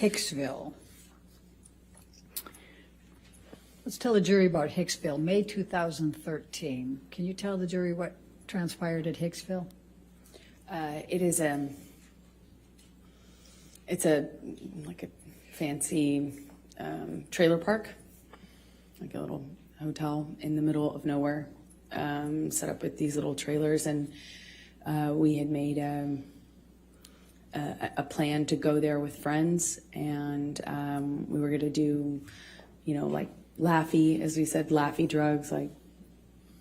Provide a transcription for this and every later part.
Hicksville. Let's tell the jury about Hicksville, May 2013. Can you tell the jury what transpired at Hicksville? It's a fancy trailer park, like a little hotel in the middle of nowhere, set up with these little trailers, and we had made a plan to go there with friends, and we were going to do, like laughy, as we said, laughy drugs, like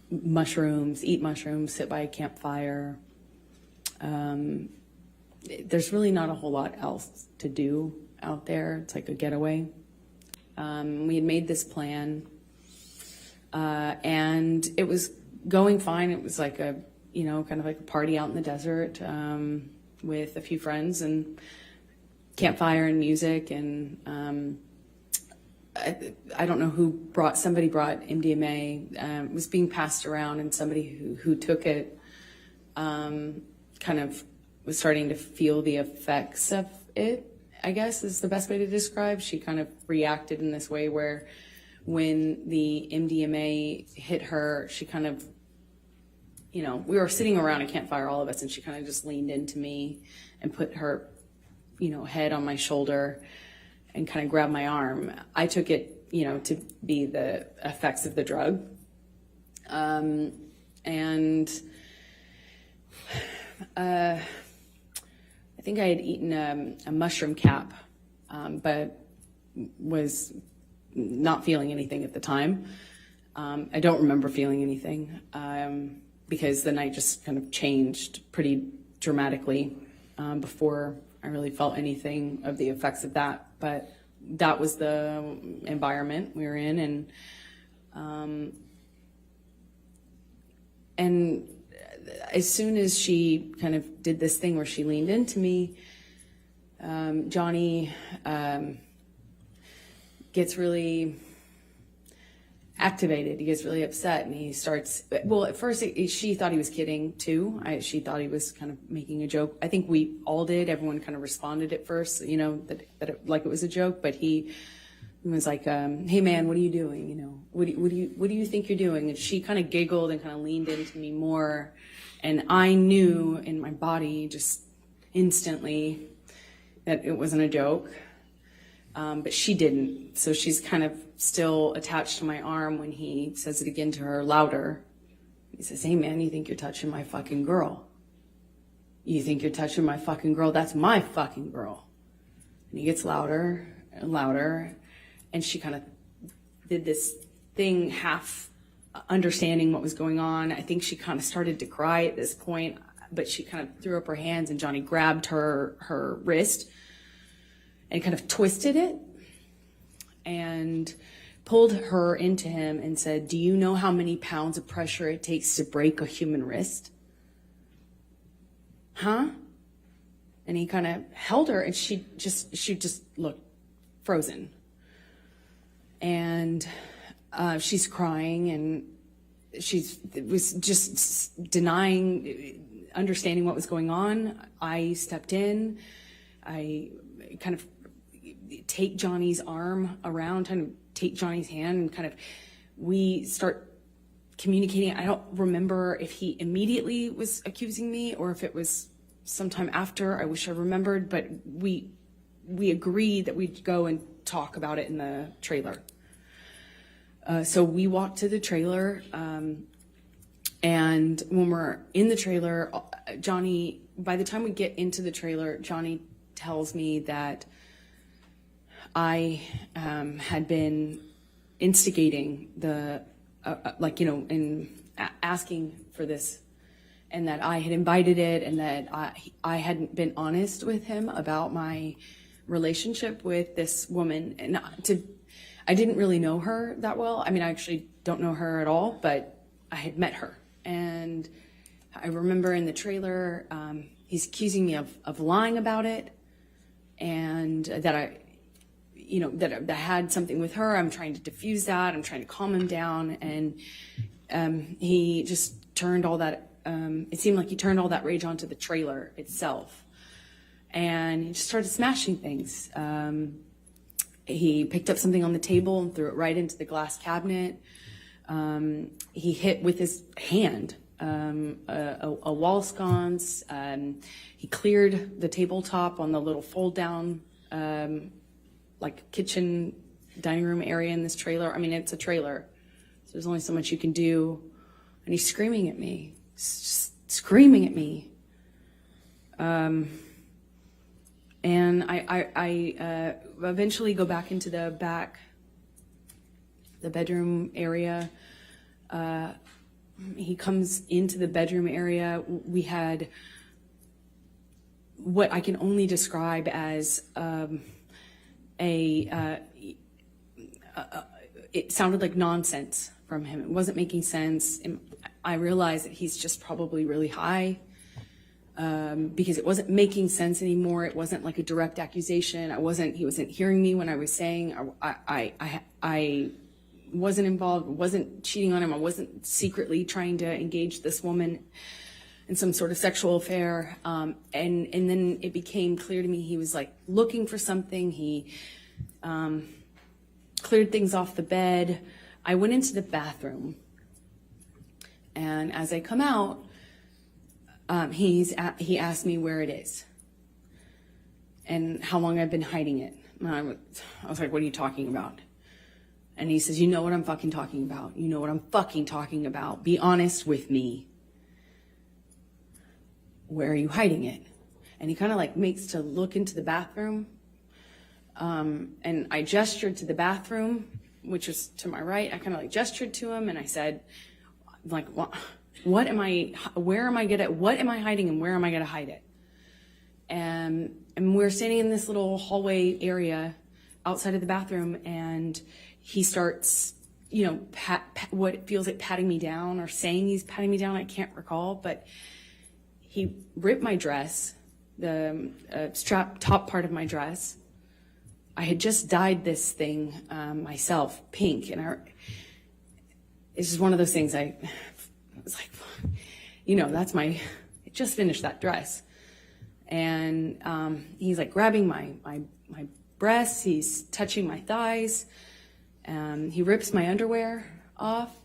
mushrooms, eat mushrooms, sit by a campfire. There's really not a whole lot else to do out there. It's like a getaway. We had made this plan, and it was going fine. It was like a, kind of like a party out in the desert, with a few friends and campfire and music. And I don't know somebody brought MDMA. It was being passed around, and somebody who took it kind of was starting to feel the effects of it, I guess is the best way to describe. She kind of reacted in this way where when the MDMA hit her, she kind of, we were sitting around a campfire, all of us, and she kind of just leaned into me and put her, head on my shoulder and kind of grabbed my arm. I took it, to be the effects of the drug. I think I had eaten a mushroom cap, but was not feeling anything at the time. I don't remember feeling anything because the night just kind of changed pretty dramatically before I really felt anything of the effects of that. But that was the environment we were in, and as soon as she kind of did this thing where she leaned into me, Jonny gets really activated. He gets really upset, and he starts, well, at first she thought he was kidding too. She thought he was kind of making a joke. I think we all did. Everyone kind of responded at first, that like it was a joke, but he was like, hey man, what are you doing? What do you think you're doing? And she kind of giggled and kind of leaned into me more. And I knew in my body just instantly that it wasn't a joke, but she didn't. So she's kind of still attached to my arm when he says it again to her louder. He says, hey man, you think you're touching my fucking girl? You think you're touching my fucking girl? That's my fucking girl. And he gets louder and louder. And she kind of did this thing, half understanding what was going on. I think she kind of started to cry at this point, but she kind of threw up her hands, and Jonny grabbed her wrist and kind of twisted it and pulled her into him and said, do you know how many pounds of pressure it takes to break a human wrist? Huh? And he kind of held her, and she just looked frozen. And she's crying, and was just denying understanding what was going on. I stepped in. I kind of take Jonny's arm around, kind of take Jonny's hand, and kind of we start communicating. I don't remember if he immediately was accusing me or if it was sometime after. I wish I remembered, but we agreed that we'd go and talk about it in the trailer. So we walked to the trailer, and when we're in the trailer, Jonny, by the time we get into the trailer, Jonny tells me that I had been instigating the, in asking for this, and that I had invited it, and that I hadn't been honest with him about my relationship with this woman. And I didn't really know her that well. I mean, I actually don't know her at all, but I had met her. And I remember in the trailer, he's accusing me of lying about it, and that I had something with her. I'm trying to diffuse that. I'm trying to calm him down. And he just turned all that, it seemed like he turned all that rage onto the trailer itself. and he just started smashing things. He picked up something on the table and threw it right into the glass cabinet. He hit with his hand a wall sconce. He cleared the tabletop on the little fold down like kitchen dining room area in this trailer. I mean, it's a trailer, so there's only so much you can do. And he's screaming at me, screaming at me. And I eventually go back into the bedroom area. He comes into the bedroom area. We had what I can only describe as it sounded like nonsense from him. It wasn't making sense. And I realized that he's just probably really high. Because it wasn't making sense anymore. It wasn't like a direct accusation. He wasn't hearing me when I was saying I wasn't involved, wasn't cheating on him. I wasn't secretly trying to engage this woman in some sort of sexual affair. And then it became clear to me he was like looking for something. He cleared things off the bed. I went into the bathroom, and as I come out, he asked me where it is and how long I've been hiding it. And I was like, what are you talking about? And he says, you know what I'm fucking talking about. You know what I'm fucking talking about. Be honest with me. Where are you hiding it? And he kind of like makes to look into the bathroom. And I gestured to the bathroom, which was to my right. I kind of like gestured to him, and I said, like, what am I hiding, and where am I gonna hide it? And we're standing in this little hallway area outside of the bathroom, and he starts, what it feels like patting me down, or saying he's patting me down. I can't recall, but he ripped my dress, the strap top part of my dress. I had just dyed this thing myself pink, and it's just one of those things. I was like, I just finished that dress. And he's like grabbing my breasts, he's touching my thighs, he rips my underwear off,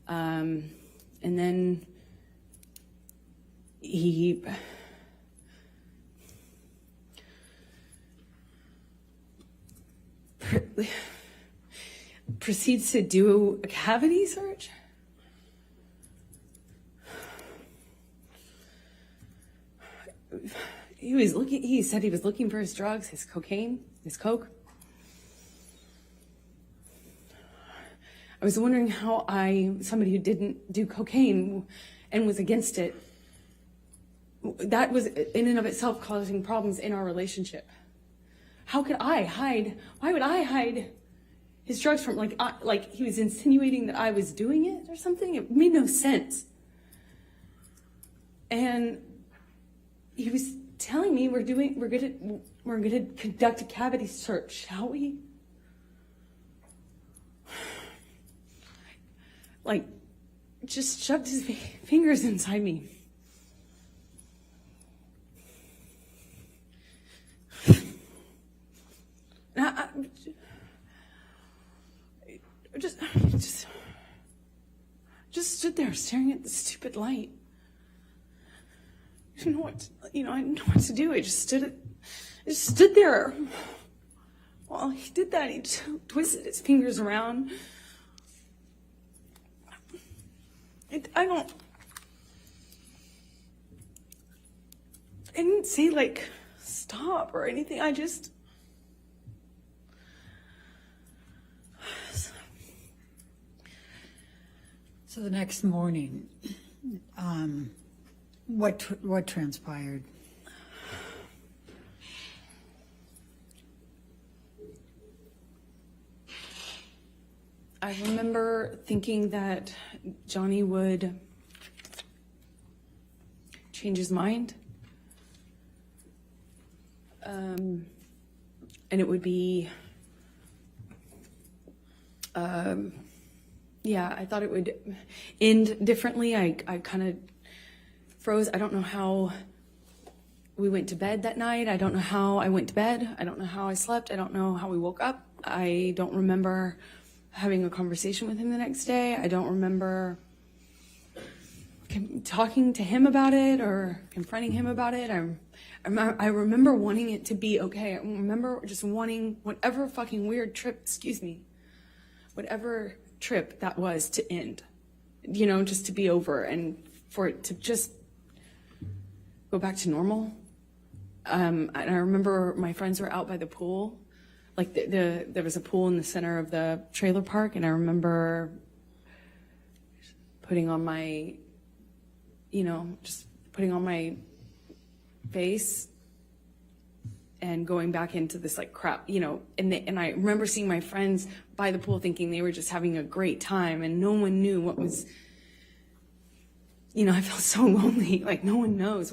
and then he proceeds to do a cavity search. He said he was looking for his drugs, his cocaine, his coke. I was wondering how somebody who didn't do cocaine and was against it, that was in and of itself causing problems in our relationship. How could I hide? Why would I hide his drugs from, like he was insinuating that I was doing it or something? It made no sense. And he was telling me we're gonna conduct a cavity search, shall we? Like, just shoved his fingers inside me. And I just stood there staring at the stupid light. I didn't know what to do. I just stood there. While he did that, he twisted his fingers around. I didn't say, like, stop or anything. So the next morning, what transpired? I remember thinking that Jonny would change his mind. And it would be, I thought it would end differently. I kind of froze. I don't know how we went to bed that night. I don't know how I went to bed. I don't know how I slept. I don't know how we woke up. I don't remember having a conversation with him the next day. I don't remember talking to him about it or confronting him about it. I remember wanting it to be okay. I remember just wanting whatever fucking weird trip, whatever trip that was to end, you know, just to be over and for it to just go back to normal. And I remember my friends were out by the pool. Like there was a pool in the center of the trailer park, and I remember putting on my, you know, just putting on my face and going back into this like crap, you know, and I remember seeing my friends by the pool thinking they were just having a great time, and no one knew what was, you know, I felt so lonely, like no one knows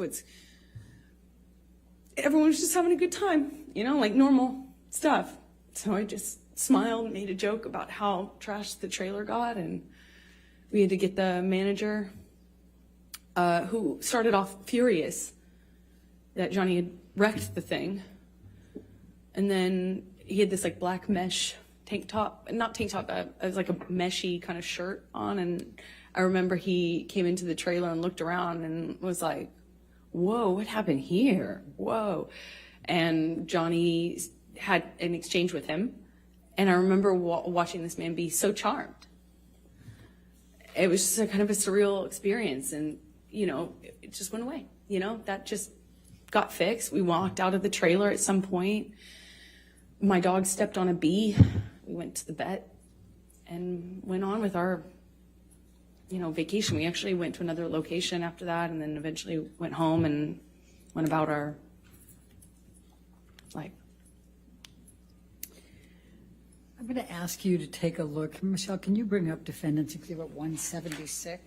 everyone was just having a good time, you know, like normal stuff. So I just smiled, made a joke about how trashed the trailer got, and we had to get the manager, who started off furious that Jonny had wrecked the thing. And then he had this like black mesh tank top, not tank top, it was like a meshy kind of shirt on. And I remember he came into the trailer and looked around and was like, whoa, what happened here? Whoa. And Jonny had an exchange with him. And I remember watching this man be so charmed. It was just a kind of a surreal experience. And, you know, it just went away. You know, that just got fixed. We walked out of the trailer at some point. My dog stepped on a bee. We went to the vet and went on with our, you know, vacation. We actually went to another location after that, and then eventually went home and went about our life. I'm going to ask you to take a look. Michelle, can you bring up Defendants Exhibit 176?